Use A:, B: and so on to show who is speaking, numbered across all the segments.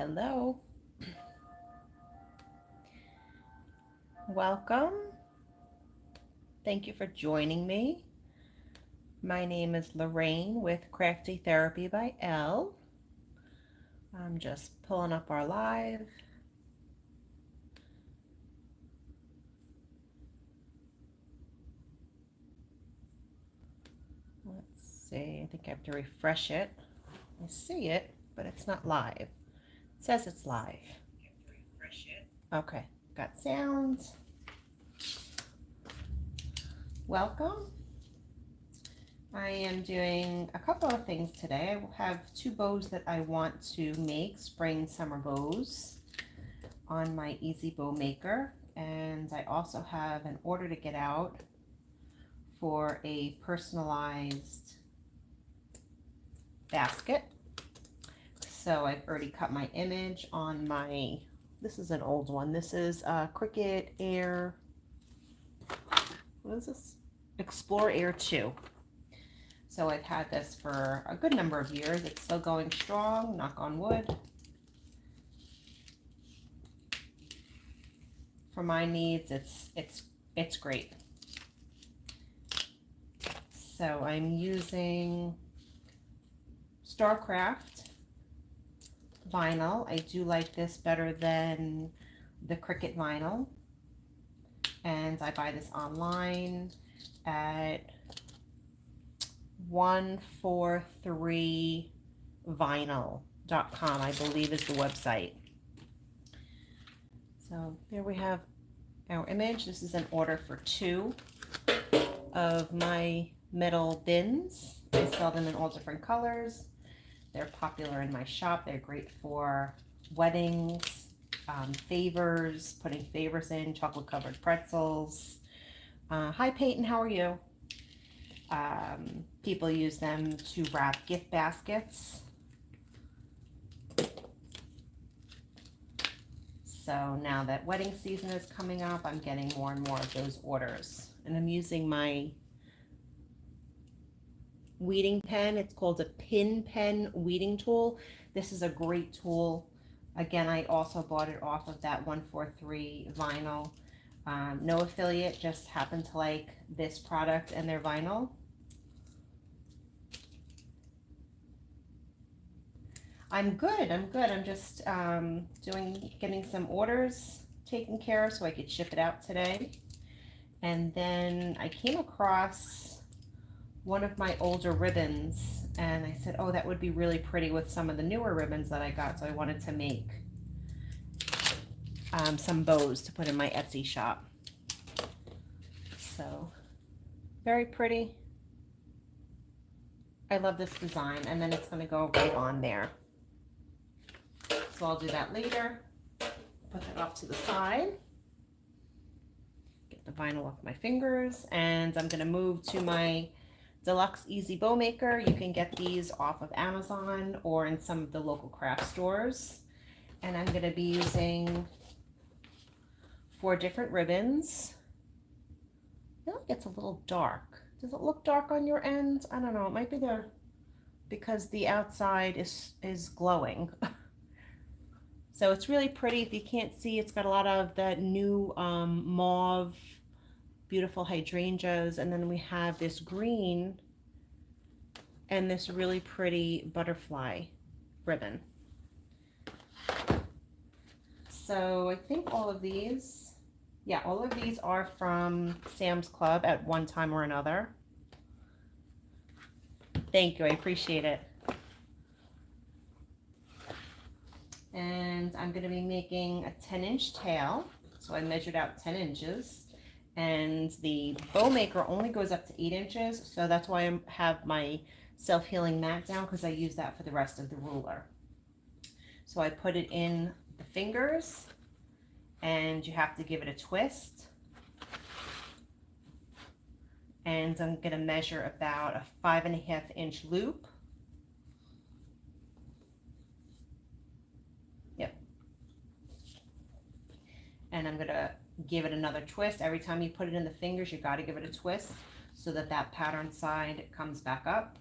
A: Hello. Welcome. Thank you for joining me. My name is Lorraine with Crafty Therapy by Elle. I'm just pulling up our live. Let's see, I think I have to refresh it. I see it, but it's not live. It says it's live. Okay, got sounds. Welcome. I am doing a couple of things today. I have two bows that I want to make, spring summer bows on my Easy Bow Maker. And I also have an order to get out for a personalized basket. So I've already cut my image on my, this is an old one. This is Cricut Air, what is this? Explore Air 2. So I've had this for a good number of years. It's still going strong, knock on wood. For my needs, it's great. So I'm using Starcraft vinyl. I do like this better than the Cricut vinyl. And I buy this online at 143vinyl.com, I believe is the website. So there we have our image. This is an order for 2 of my metal bins. I sell them in all different colors. They're popular in my shop. They're great for weddings, favors, putting favors in, chocolate covered pretzels. Hi Peyton, how are you? People use them to wrap gift baskets. So now that wedding season is coming up, I'm getting more and more of those orders. And I'm using my weeding pen. It's called a pin pen weeding tool. This is a great tool. Again, I also bought it off of that 143 vinyl. No affiliate, just happened to like this product and their vinyl. I'm good. I'm just getting some orders taken care of so I could ship it out today. And then I came across one of my older ribbons and I said, oh, that would be really pretty with some of the newer ribbons that I got. So I wanted to make some bows to put in my Etsy shop. So very pretty. I love this design, and then it's going to go right on there. So I'll do that later. Put that off to the side. Get the vinyl off my fingers, and I'm going to move to my Deluxe Easy Bow Maker. You can get these off of Amazon or in some of the local craft stores. And I'm going to be using 4 different ribbons. I feel like it's a little dark. Does it look dark on your end? I don't know. It might be there because the outside is glowing. So it's really pretty. If you can't see, it's got a lot of that new mauve, beautiful hydrangeas. And then we have this green and this really pretty butterfly ribbon. So I think all of these are from Sam's Club at one time or another. Thank you, I appreciate it. And I'm going to be making a 10-inch tail. So I measured out 10 inches. And the bow maker only goes up to 8 inches. So that's why I have my self-healing mat down, because I use that for the rest of the ruler. So I put it in the fingers, and you have to give it a twist. And I'm going to measure about a 5.5-inch loop. Yep. And I'm going to give it another twist. Every time you put it in the fingers, you got to give it a twist so that that pattern side comes back up.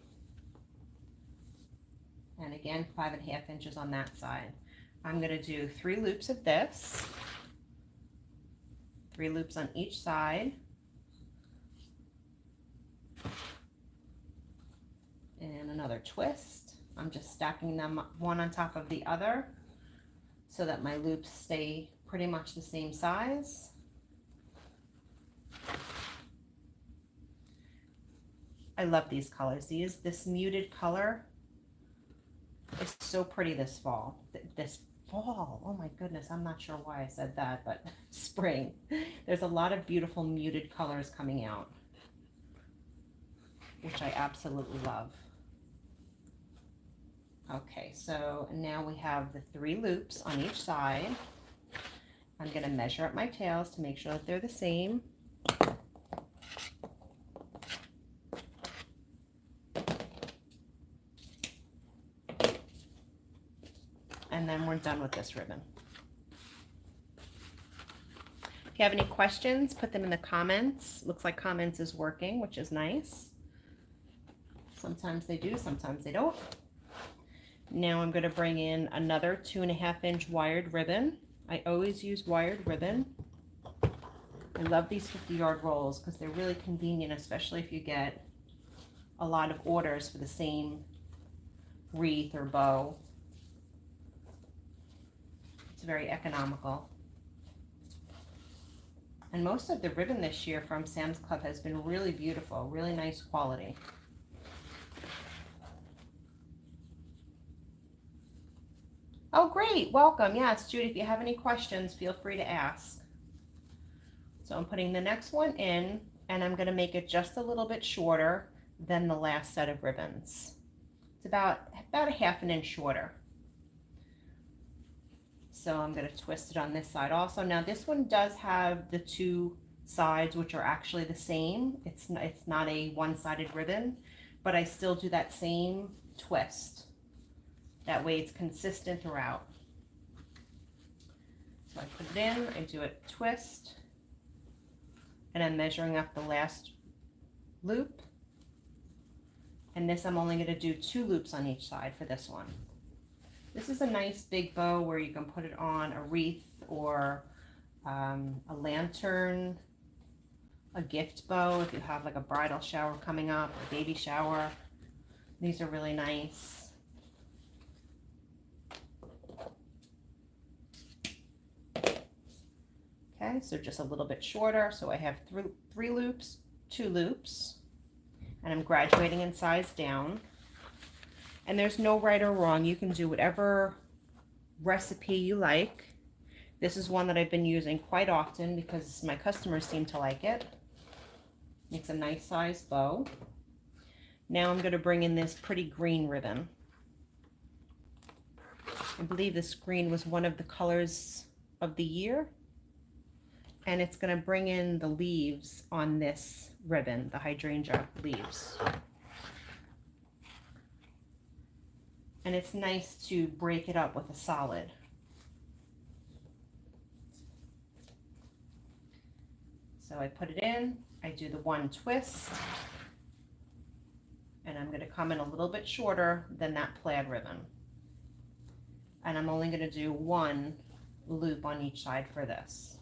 A: And again, 5.5 inches on that side. I'm going to do 3 loops of this, 3 loops on each side, and another twist. I'm just stacking them one on top of the other so that my loops stay pretty much the same size. I love these colors. This muted color is so pretty this fall. This fall, oh my goodness, I'm not sure why I said that, but spring. There's a lot of beautiful muted colors coming out, which I absolutely love. Okay, so now we have the 3 loops on each side. I'm going to measure up my tails to make sure that they're the same. And then we're done with this ribbon. If you have any questions, put them in the comments. Looks like comments is working, which is nice. Sometimes they do, sometimes they don't. Now I'm going to bring in another 2.5-inch wired ribbon. I always use wired ribbon. I love these 50-yard rolls because they're really convenient, especially if you get a lot of orders for the same wreath or bow. It's very economical. And most of the ribbon this year from Sam's Club has been really beautiful, really nice quality. Oh, great. Welcome. Yes, Judy, if you have any questions, feel free to ask. So I'm putting the next one in, and I'm going to make it just a little bit shorter than the last set of ribbons. It's about a 1/2 inch shorter. So I'm going to twist it on this side also. Now this one does have the 2 sides, which are actually the same. It's not a one-sided ribbon, but I still do that same twist. That way it's consistent throughout. So I put it in, I do a twist, and I'm measuring up the last loop. And this I'm only going to do 2 loops on each side for this one. This is a nice big bow where you can put it on a wreath or a lantern, a gift bow if you have like a bridal shower coming up, a baby shower. These are really nice. Okay, so just a little bit shorter. So I have 3 loops, 2 loops, and I'm graduating in size down. And there's no right or wrong. You can do whatever recipe you like. This is one that I've been using quite often because my customers seem to like it. Makes a nice size bow. Now I'm going to bring in this pretty green ribbon. I believe this green was one of the colors of the year. And it's going to bring in the leaves on this ribbon, the hydrangea leaves. And it's nice to break it up with a solid. So I put it in, I do the 1 twist, and I'm going to come in a little bit shorter than that plaid ribbon. And I'm only going to do 1 loop on each side for this.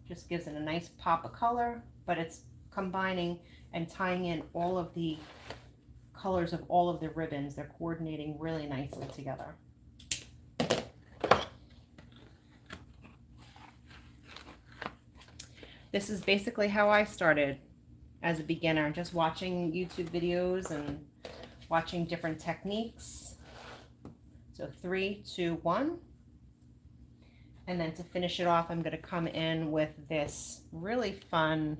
A: Just gives it a nice pop of color, but it's combining and tying in all of the colors of all of the ribbons. They're coordinating really nicely together. This is basically how I started as a beginner, just watching YouTube videos and watching different techniques. So 3, 2, 1. And then to finish it off, I'm going to come in with this really fun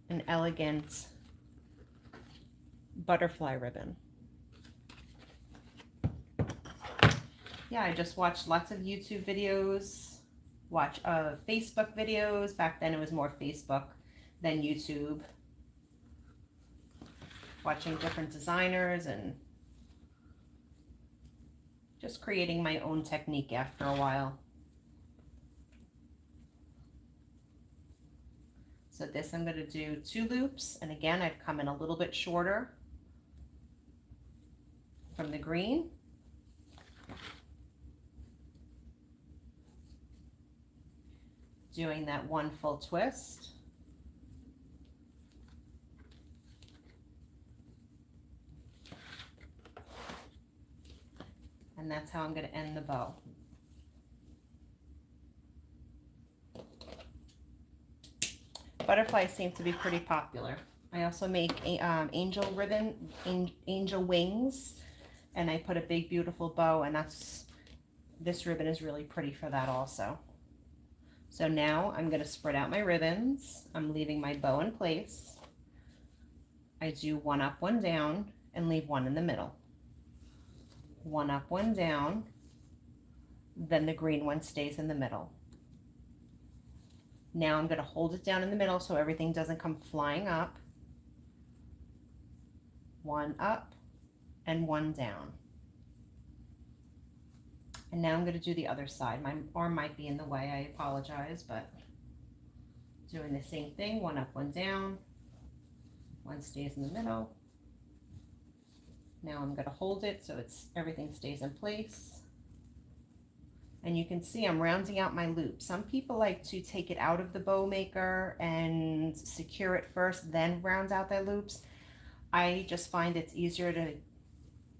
A: and elegant butterfly ribbon. Yeah, I just watched lots of YouTube videos, watch Facebook videos. Back then it was more Facebook than YouTube. Watching different designers and just creating my own technique after a while. So this I'm going to do 2 loops, and again I've come in a little bit shorter from the green. Doing that one full twist. And that's how I'm going to end the bow. Butterflies seem to be pretty popular. I also make angel ribbon, angel wings, and I put a big beautiful bow, and this ribbon is really pretty for that also. So now I'm going to spread out my ribbons. I'm leaving my bow in place. I do one up, one down, and leave one in the middle. One up, one down, then the green one stays in the middle. Now I'm going to hold it down in the middle so everything doesn't come flying up. One up and one down. And now I'm going to do the other side. My arm might be in the way, I apologize, but doing the same thing, one up, one down, one stays in the middle. Now I'm going to hold it so everything stays in place. And you can see I'm rounding out my loop. Some people like to take it out of the bow maker and secure it first, then round out their loops. I just find it's easier to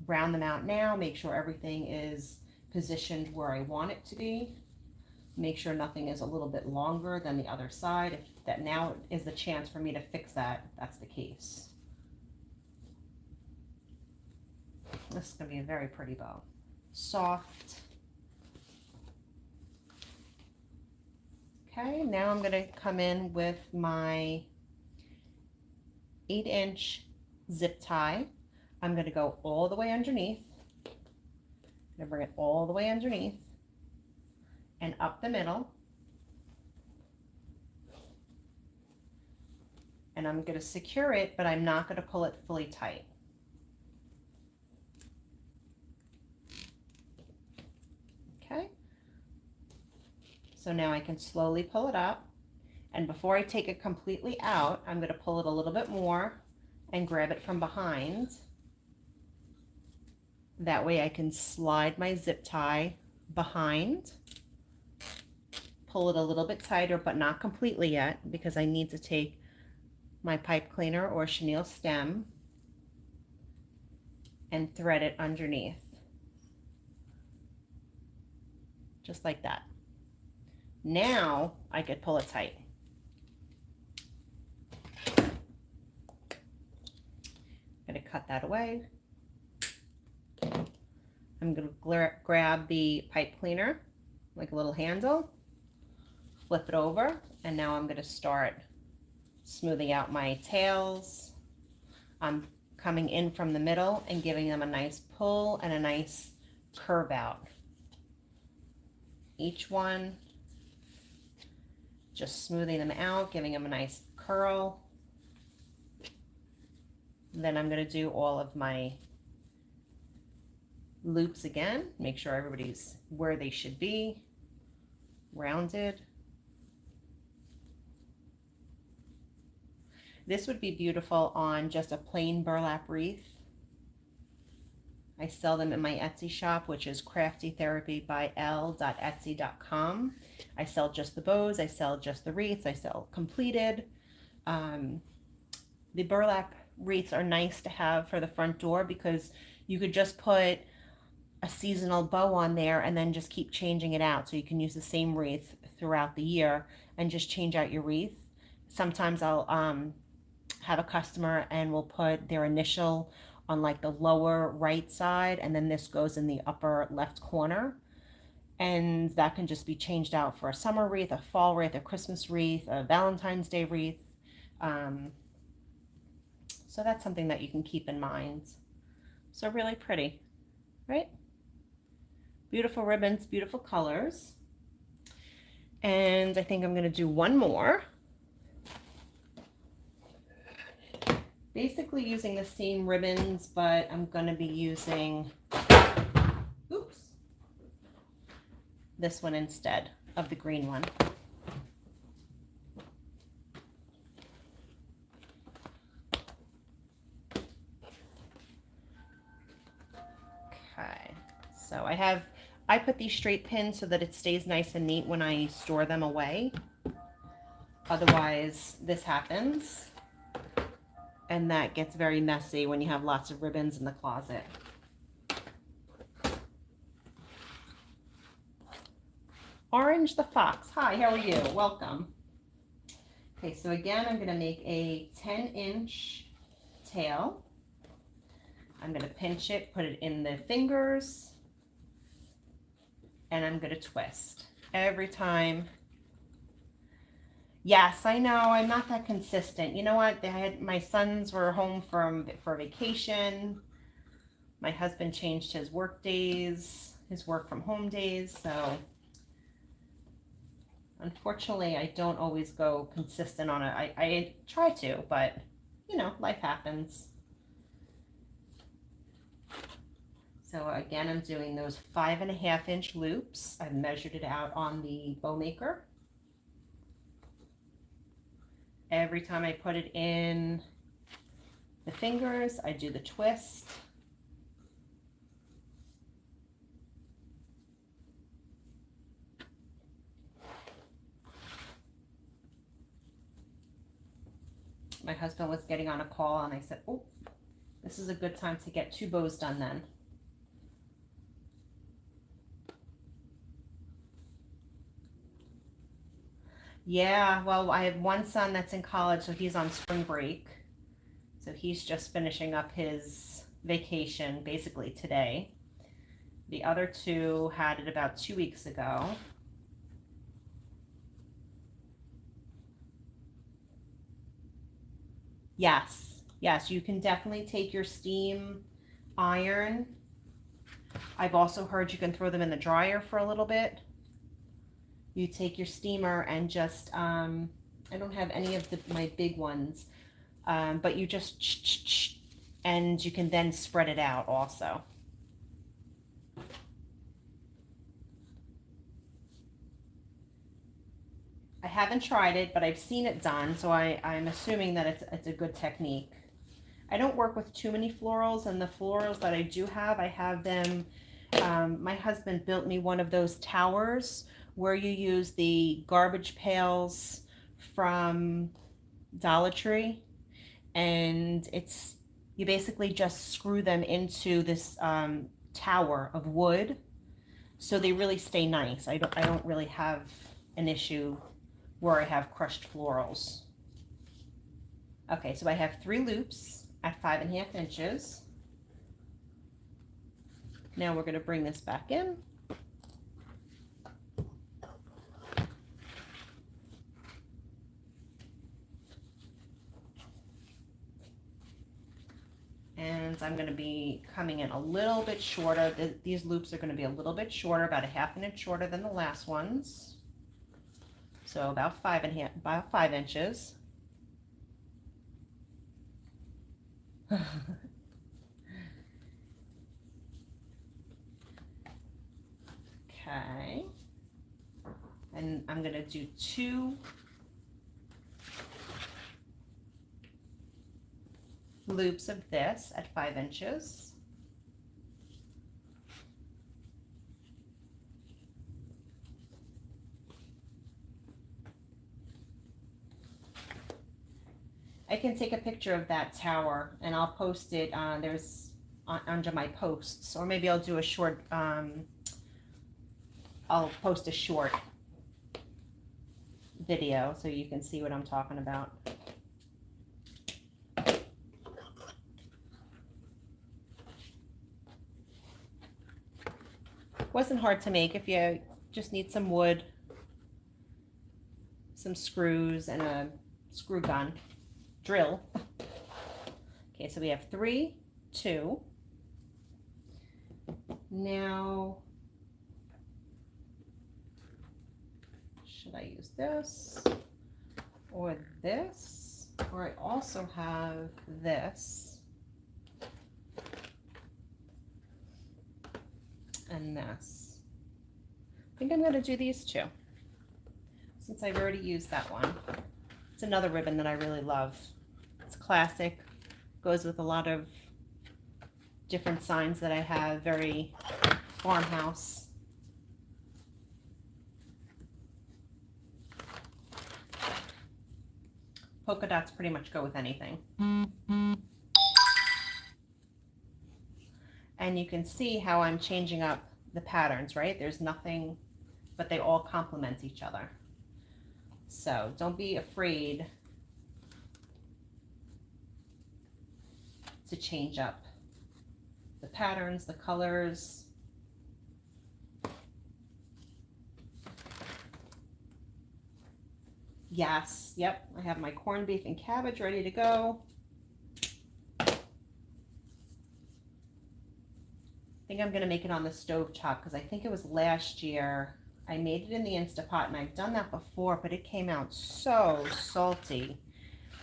A: round them out now, make sure everything is positioned where I want it to be. Make sure nothing is a little bit longer than the other side. If that now is the chance for me to fix that, that's the case. This is going to be a very pretty bow. Soft. Okay, now I'm going to come in with my 8-inch zip tie. I'm going to go all the way underneath. I'm going to bring it all the way underneath and up the middle. And I'm going to secure it, but I'm not going to pull it fully tight. Okay. So now I can slowly pull it up. And before I take it completely out, I'm going to pull it a little bit more and grab it from behind. That way I can slide my zip tie behind, pull it a little bit tighter, but not completely yet, because I need to take my pipe cleaner or chenille stem and thread it underneath. Just like that. Now I could pull it tight. I'm going to cut that away. I'm going to grab the pipe cleaner, like a little handle, flip it over, and now I'm going to start smoothing out my tails. I'm coming in from the middle and giving them a nice pull and a nice curve out. Each one, just smoothing them out, giving them a nice curl. Then I'm going to do all of my loops again, make sure everybody's where they should be, rounded. This would be beautiful on just a plain burlap wreath. I sell them in my Etsy shop, which is craftytherapybyl.etsy.com. I sell just the bows, I sell just the wreaths, I sell completed. The burlap wreaths are nice to have for the front door because you could just put a seasonal bow on there and then just keep changing it out. So you can use the same wreath throughout the year and just change out your wreath. Sometimes I'll have a customer and we'll put their initial on like the lower right side, and then this goes in the upper left corner. And that can just be changed out for a summer wreath, a fall wreath, a Christmas wreath, a Valentine's Day wreath. So that's something that you can keep in mind. So really pretty, right? Beautiful ribbons, beautiful colors. And I think I'm going to do one more. Basically using the same ribbons, but I'm going to be using, this one instead of the green one. Okay, So I put these straight pins so that it stays nice and neat when I store them away. Otherwise, this happens. And that gets very messy when you have lots of ribbons in the closet. Orange the Fox. Hi, how are you? Welcome. Okay, so again, I'm going to make a 10-inch tail. I'm going to pinch it, put it in the fingers, and I'm going to twist every time. Yes, I know, I'm not that consistent. You know what? My sons were home for vacation. My husband changed his work days, his work from home days, so unfortunately I don't always go consistent on it. I try to, but you know, life happens. So again, I'm doing those 5.5-inch loops. I've measured it out on the bow maker. Every time I put it in the fingers, I do the twist. My husband was getting on a call and I said, oh, this is a good time to get 2 bows done then. Yeah, well, I have one son that's in college, so he's on spring break. So he's just finishing up his vacation basically today. The other 2 had it about 2 weeks ago. Yes, yes, you can definitely take your steam iron. I've also heard you can throw them in the dryer for a little bit. You take your steamer and just, I don't have any of my big ones, but you just, and you can then spread it out also. I haven't tried it, but I've seen it done, so I'm assuming that it's a good technique. I don't work with too many florals, and the florals that I do have, I have them, my husband built me one of those towers where you use the garbage pails from Dollar Tree, and you basically just screw them into this tower of wood, so they really stay nice. I don't really have an issue where I have crushed florals. Okay, so I have 3 loops at 5.5 inches. Now we're going to bring this back in. And I'm going to be coming in a little bit shorter. These loops are going to be a little bit shorter, about 1/2 inch shorter than the last ones. So about 5 inches. Okay. And I'm going to do 2 loops of this at 5 inches. I can take a picture of that tower and I'll post it under my posts, or maybe I'll do a short, I'll post a short video so you can see what I'm talking about. Wasn't hard to make if you just need some wood, some screws, and a screw gun. Drill. Okay, so we have 3, 2. Now, should I use this or this? Or I also have this and this. I think I'm going to do these 2 since I've already used that one. It's another ribbon that I really love. It's classic, goes with a lot of different signs that I have, very farmhouse. Polka dots pretty much go with anything. And you can see how I'm changing up the patterns, right? There's nothing, but they all complement each other. So don't be afraid to change up the patterns, the colors. Yes, yep, I have my corned beef and cabbage ready to go. I think I'm gonna make it on the stove top because I think it was last year I made it in the Instapot, and I've done that before, but it came out so salty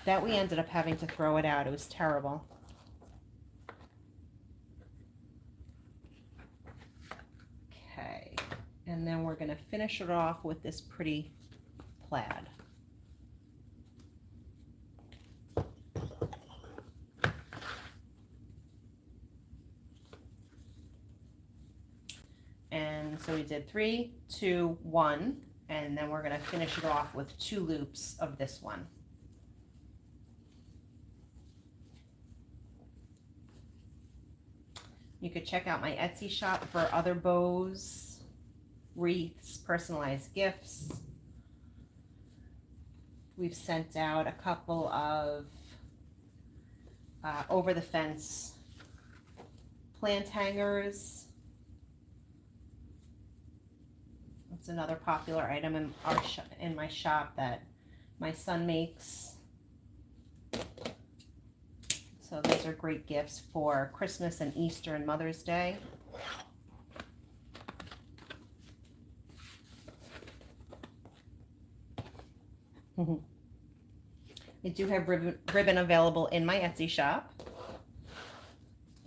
A: that we ended up having to throw it out. It was terrible. Okay, and then we're gonna finish it off with this pretty plaid. And so we did 3, 2, 1, and then we're going to finish it off with 2 loops of this one. You could check out my Etsy shop for other bows, wreaths, personalized gifts. We've sent out a couple of over the fence plant hangers. It's another popular item in my shop that my son makes. So those are great gifts for Christmas and Easter and Mother's Day. I do have ribbon available in my Etsy shop.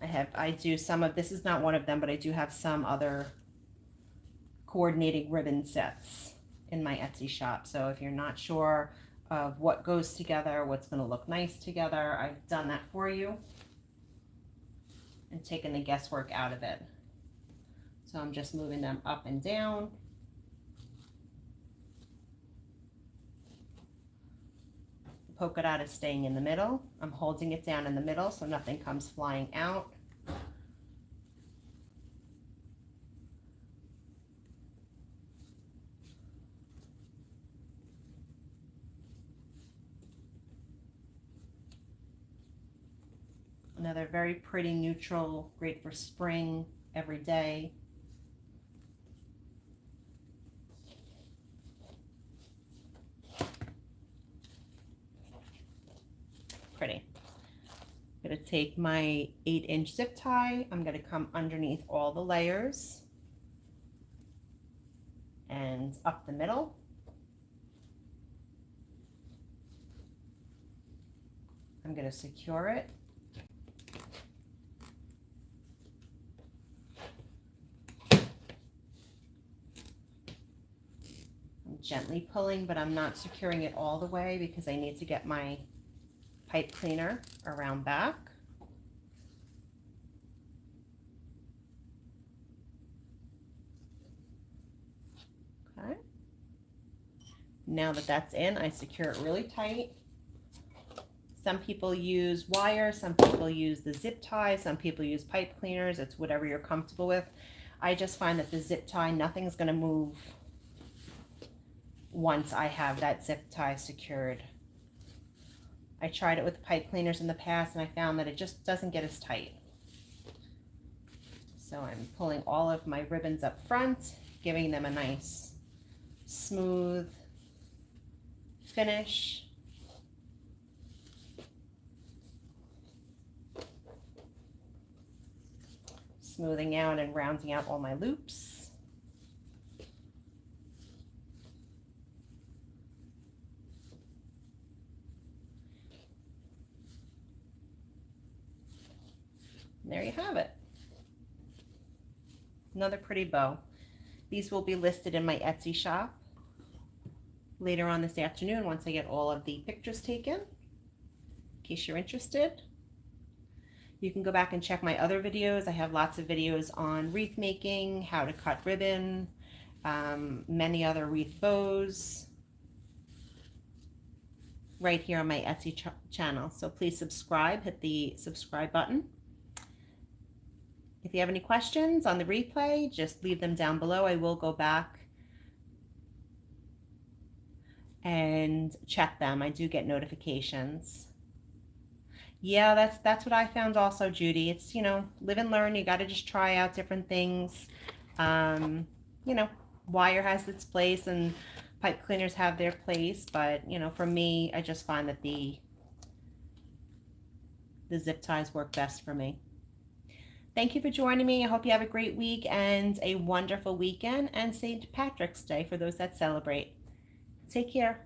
A: I do some of, this is not one of them, but I do have some other coordinating ribbon sets in my Etsy shop. So if you're not sure of what goes together, what's going to look nice together, I've done that for you and taken the guesswork out of it. So I'm just moving them up and down. The polka dot is staying in the middle. I'm holding it down in the middle so nothing comes flying out. Another very pretty neutral, great for spring, every day. Pretty. I'm going to take my 8-inch zip tie. I'm going to come underneath all the layers and up the middle. I'm going to secure it. Gently pulling, but I'm not securing it all the way because I need to get my pipe cleaner around back. Okay. Now that that's in, I secure it really tight. Some people use wire, some people use the zip tie, some people use pipe cleaners. It's whatever you're comfortable with. I just find that the zip tie, nothing's going to move once I have that zip tie secured. I tried it with pipe cleaners in the past and I found that it just doesn't get as tight. So I'm pulling all of my ribbons up front, giving them a nice smooth finish. Smoothing out and rounding out all my loops. There you have it. Another pretty bow. These will be listed in my Etsy shop later on this afternoon once I get all of the pictures taken, in case you're interested. You can go back and check my other videos. I have lots of videos on wreath making, how to cut ribbon, many other wreath bows right here on my Etsy channel. So please subscribe, hit the subscribe button. If you have any questions on the replay, just leave them down below. I will go back and check them. I do get notifications. Yeah, that's what I found also, Judy. It's, you know, live and learn. You got to just try out different things. You know, wire has its place and pipe cleaners have their place, but, you know, for me, I just find that the zip ties work best for me. Thank you for joining me. I hope you have a great week and a wonderful weekend, and St. Patrick's Day for those that celebrate. Take care.